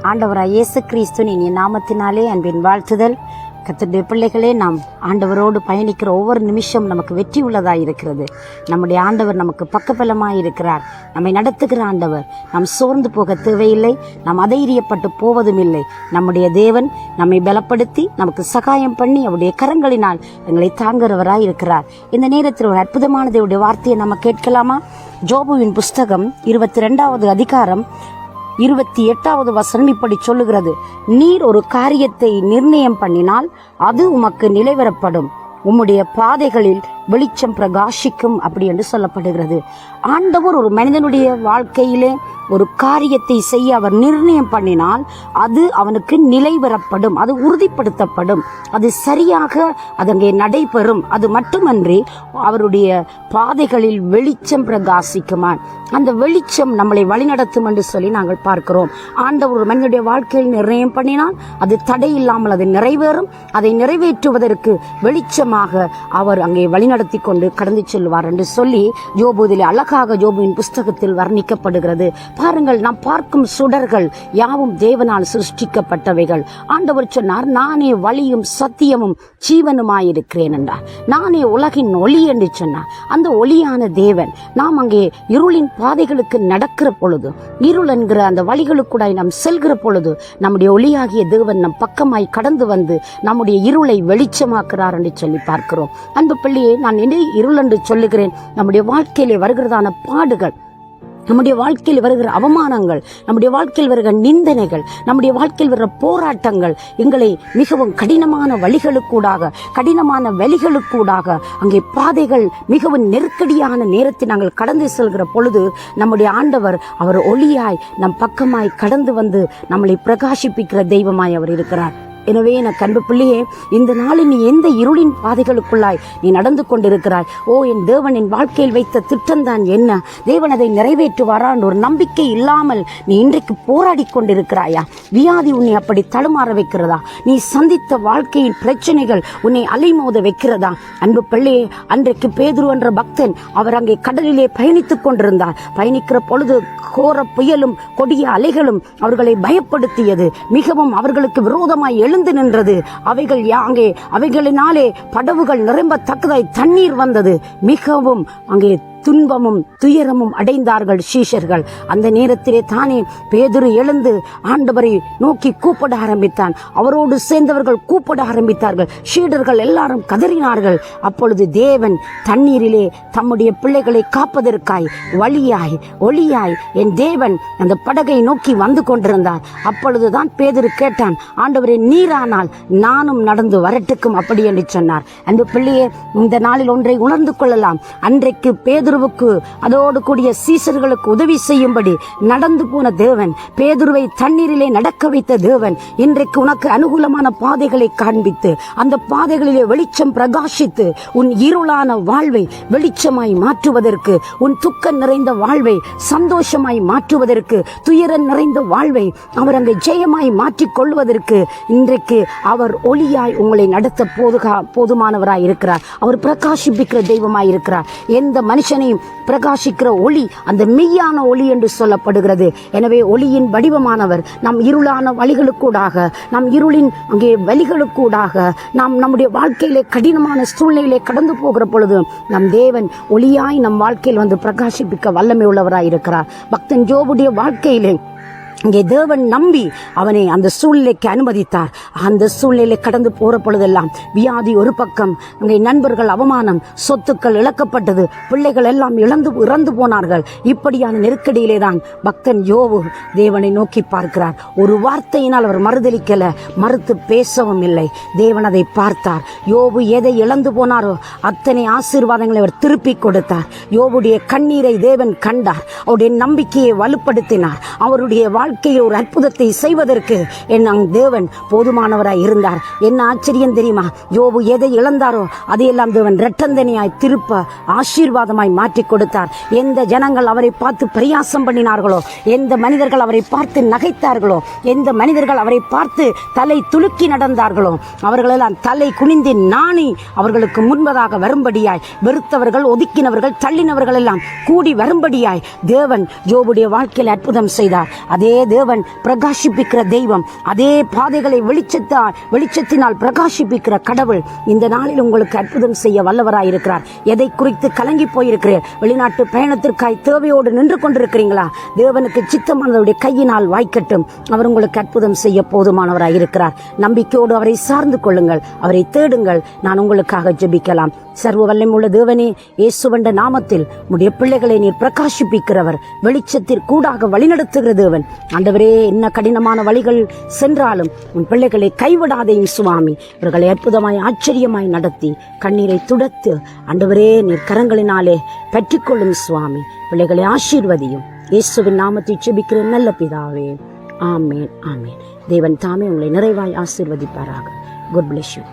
ஆண்டவராய் இயேசு கிறிஸ்துவின் இனிய நாமத்தினாலே அன்பின் வாழ்த்துதல். கர்த்தருடைய பிள்ளைகளே, நாம் ஆண்டவரோடு பயணிக்கிற ஒவ்வொரு நிமிஷம் நமக்கு வெற்றி உள்ளதாக இருக்கிறது. நம்முடைய ஆண்டவர் நமக்கு பக்கபலமாய் இருக்கிறார். நம்மை நடத்துகிற ஆண்டவர். நாம் சோர்ந்து போக தேவையில்லை, நாம் அதைரியப்பட்டு போவதும் இல்லை. நம்முடைய தேவன் நம்மை பலப்படுத்தி நமக்கு சகாயம் பண்ணி அவருடைய கரங்களினால் எங்களை தாங்குகிறவராய் இருக்கிறார். இந்த நேரத்தில் ஒரு அற்புதமான தேவனுடைய வார்த்தையை நம்ம கேட்கலாமா? யோபுவின் புஸ்தகம் 22வது அதிகாரம் 28வது வசனம் இப்படி சொல்லுகிறது: நீர் ஒரு காரியத்தை நிர்ணயம் பண்ணினால் அது உமக்கு நிலைவரப்படும், உம்முடைய பாதைகளில் வெளிச்சம் பிரகாசிக்கும் அப்படி என்று சொல்லப்படுகிறது. ஆண்டவர் ஒரு மனிதனுடைய வாழ்க்கையிலே ஒரு காரியத்தை செய்ய அவர் நிர்ணயம் பண்ணினால் அது அவனுக்கு நிலைவரப்படும், அது உறுதிப்படுத்தப்படும், அது சரியாக அதங்கே நடைபெறும். அது மட்டுமன்றி அவருடைய பாதைகளில் வெளிச்சம் பிரகாசிக்குமா, அந்த வெளிச்சம் நம்மளை வழிநடத்தும் என்று சொல்லி நாங்கள் பார்க்கிறோம். ஆண்டவர் ஒரு மனிதனுடைய வாழ்க்கையில் நிர்ணயம் பண்ணினால் அது தடை இல்லாமல் அது நிறைவேறும். அதை நிறைவேற்றுவதற்கு வெளிச்சமாக அவர் அங்கே வழிநடத்தி கொண்டு கடந்து செல்வார் என்று சொல்லி யோபுவிலே அழகாக யோபுவின் புஸ்தகத்தில் வர்ணிக்கப்படுகிறது. பாருங்கள், நாம் பார்க்கும் சுடர்கள் யாவும் தேவனால் சிருஷ்டிக்கப்பட்டவைகள். ஆண்டவர் சொன்னார், நானே வழியும் சத்தியமும் ஜீவனுமாயிருக்கிறேன் என்றார். நானே உலகின் ஒளி என்று சொன்னார். அந்த ஒளியான தேவன் நாம் அங்கே இருளின் பாதைகளுக்கு நடக்கிற பொழுது, இருள் என்கிற அந்த வழிகளுக்கூடாய் நாம் செல்கிற பொழுது நம்முடைய ஒளியாகிய தேவன் நம் பக்கமாய் கடந்து வந்து நம்முடைய இருளை வெளிச்சமாக்குறார் என்று சொல்லி பார்க்கிறோம். அன்பு பிள்ளையே, நான் என்ன இருள் என்று சொல்லுகிறேன்? நம்முடைய வாழ்க்கையிலே வருகிறதான பாடுகள், நம்முடைய வாழ்க்கையில் வருகிற அவமானங்கள், நம்முடைய வாழ்க்கையில் வருகிற நிந்தனைகள், நம்முடைய வாழ்க்கையில் வருகிற போராட்டங்கள் எங்களை மிகவும் கடினமான வழிகளுக்கூடாக, கடினமான வழிகளுக்கூடாக அங்கே பாதைகள் மிகவும் நெருக்கடியான நேரத்தை நாங்கள் கடந்து செல்கிற பொழுது நம்முடைய ஆண்டவர் அவர் ஒளியாய் நம் பக்கமாய் கடந்து வந்து நம்மளை பிரகாசிப்பிக்கிற தெய்வமாய் அவர் இருக்கிறார். எனவே எனக்கு அன்பு பிள்ளையே, இந்த நாளில் நீ எந்த இருளின் பாதைகளுக்குள்ளாய் நீ நடந்து கொண்டிருக்கிறாய்? என் தேவன் என் வாழ்க்கையில் வைத்த திட்டம்தான் என்ன? தேவன் அதை நிறைவேற்றுவாரான் ஒரு நம்பிக்கை இல்லாமல் நீ இன்றைக்கு போராடி கொண்டிருக்கிறாயா? வியாதி உன்னை அப்படி தடுமாற வைக்கிறதா? நீ சந்தித்த வாழ்க்கையின் பிரச்சனைகள் உன்னை அலைமோத வைக்கிறதா? அன்பு பிள்ளையே, அன்றைக்கு பேதுரு என்ற பக்தன் அவர் அங்கே கடலிலே பயணித்துக் கொண்டிருந்தார். பயணிக்கிற பொழுது கோர புயலும் கொடிய அலைகளும் அவர்களை பயப்படுத்தியது. மிகவும் அவர்களுக்கு விரோதமாய் எழுந்து நின்றது. அவைகளினாலே படவுகள் நிரம்பத்தக்கதாய் தண்ணீர் வந்தது. மிகவும் அங்கே துன்பமும் துயரமும் அடைந்தார்கள் சீஷர்கள். அந்த நேரத்திலே தானே பேதுரு எழுந்து ஆண்டவரை நோக்கி கூப்பிட ஆரம்பித்தான். அவரோடு சேர்ந்தவர்கள் கூப்பிட ஆரம்பித்தார்கள். சீடர்கள் எல்லாரும் கதறினார்கள். அப்பொழுது தேவன் தண்ணீரிலே தம்முடைய பிள்ளைகளை காப்பதற்காய் வழியாய் ஒளியாய் என் தேவன் அந்த படகை நோக்கி வந்து கொண்டிருந்தார். அப்பொழுதுதான் பேதுரு கேட்டான், ஆண்டவரே, நீரானால் நானும் நடந்து வரட்டுக்கும் அப்படி என்று சொன்னார். அன்பு பிள்ளையே, இந்த நாளில் ஒன்றை உணர்ந்து கொள்ளலாம். அன்றைக்கு பேதுருவுக்கு அதோடு கூடிய சீசர்களுக்கு உதவி செய்யும்படி நடந்து போன தேவன், பேதுருவை தண்ணீரிலே நடக்க வைத்த தேவன், இன்றைக்கு உனக்கு அனுகூலமான பாதைகளை காண்பித்து அந்த பாதைகளிலே வெளிச்சம் பிரகாசித்து உன் இருளான வாழ்வை வெளிச்சமாய் மாற்றுவதற்கு, உன் துக்கம் நிறைந்த வாழ்வை சந்தோஷமாய் மாற்றுவதற்கு, துயரம் நிறைந்த வாழ்வை அவர் அங்கே ஜெயமாய் மாற்றிக் கொள்வதற்கு இன்றைக்கு அவர் ஒளியாய் உங்களை நடத்த போதுமானவராய் இருக்கிறார். அவர் பிரகாசிப்பிக்கிற தெய்வமாய் இருக்கிறார். எந்த மனுஷனையும் பிரகாசிக்கிற ஒளி அந்த மெய்யான ஒளி என்று சொல்லப்படுகிறது. எனவே ஒளியின் வடிவமானவர் நம் இருளான வழிகளுக்கூடாக, நம் இருளின் அங்கே வழிகளுக்கூடாக, நாம் நம்முடைய வாழ்க்கையிலே கடினமான சூழ்நிலையிலே கடந்து போகிற பொழுது நம் தேவன் ஒளியாய் நம் வாழ்க்கையில் வந்து பிரகாசிப்பிக்க வல்லமை உள்ளவராய் இருக்கிறார். பக்தன் யோபுடைய வாழ்க்கையிலே இங்கே தேவன் நம்பி அவனை அந்த சூழ்நிலைக்கு அனுமதித்தார். அந்த சூழ்நிலை கடந்து போற பொழுதெல்லாம் வியாதி ஒரு பக்கம், அங்கே நண்பர்கள் அவமானம், சொத்துக்கள் இழக்கப்பட்டது, பிள்ளைகள் எல்லாம் இறந்து போனார்கள். இப்படியான நெருக்கடியிலே தான் பக்தன் யோபு தேவனை நோக்கி பார்க்கிறார். ஒரு வார்த்தையினால் அவர் மறுதலிக்கல, மறுத்து பேசவும் இல்லை. தேவன் அதை பார்த்தார். யோபு எதை இழந்து போனாரோ அத்தனை ஆசீர்வாதங்களை அவர் திருப்பி கொடுத்தார். யோபுடைய கண்ணீரை தேவன் கண்டார். அவருடைய நம்பிக்கையை வலுப்படுத்தினார். அவருடைய வாழ்க்கையில் ஒரு அற்புதத்தை செய்வதற்கு என் தேவன் போதுமானவராய் இருந்தார். என்ன ஆச்சரியம் தெரியுமா? யோபு எதை இழந்தாரோ அதையெல்லாம் தேவன் இரட்டந்தனையாய் திருப்ப ஆசீர்வாதமாய் மாற்றி கொடுத்தார். எந்த ஜனங்கள் அவரை பார்த்து பரியாசம் பண்ணினார்களோ, எந்த மனிதர்கள் அவரை பார்த்து நகைத்தார்களோ, எந்த மனிதர்கள் அவரை பார்த்து தலை துலுக்கி நடந்தார்களோ, அவர்களெல்லாம் தலை குனிந்து நாணி அவர்களுக்கு முன்பதாக வரும்படியாய், வெறுத்தவர்கள், ஒதுக்கினவர்கள், தள்ளினவர்கள் எல்லாம் கூடி வரும்படியாய் தேவன் யோபுடைய வாழ்க்கையில் அற்புதம் செய்தார். அதே தேவன் பிரகாசிப்பிக்கிற தெய்வம், அதே பாதைகளை வெளிச்சத்தினால் பிரகாசிப்பிக்கிற கடவுள் இந்த நாளில் உங்களுக்கு அற்புதம் செய்ய வல்லவராயிருக்கிறார். எதை குறித்து கலங்கி போயிருக்கிறீர்கள்? வெளிநாட்டு பயணத்திற்காய் தேவையோடு நின்று கொண்டிருக்கிறீங்களா? தேவனுக்கு சித்தமானவருடைய கையினால் வாய்க்கட்டும். அவர் உங்களுக்கு அற்புதம் செய்ய போதுமானவராயிருக்கிறார். நம்பிக்கையோடு அவரை சார்ந்து கொள்ளுங்கள், அவரை தேடுங்கள். நான் உங்களுக்காக ஜெபிக்கலாம். சர்வ வல்லமையுள்ள தேவனே, இயேசுவண்ட நாமத்தில் உம்முடைய பிள்ளைகளை நீர் பிரகாசிப்பிக்கிறவர், வெளிச்சத்திற்கூடாக வழிநடத்துகிற தேவன். ஆண்டவரே, என்ன கடினமான வழிகள் சென்றாலும் உன் பிள்ளைகளை கைவிடாதையும் சுவாமி, இவர்களை அற்புதமாய் ஆச்சரியமாய் நடத்தி கண்ணீரை துடைத்து ஆண்டவரே நீர் கரங்களினாலே பற்றிக்கொள்ளும் சுவாமி. பிள்ளைகளை ஆசீர்வதியும். இயேசுவின் நாமத்தில் ஜெபிக்கிற நல்ல பிதாவே, ஆமேன், ஆமேன். தேவன் தாமே உங்களை நிறைவாய் ஆசீர்வதிப்பாராக. God bless you.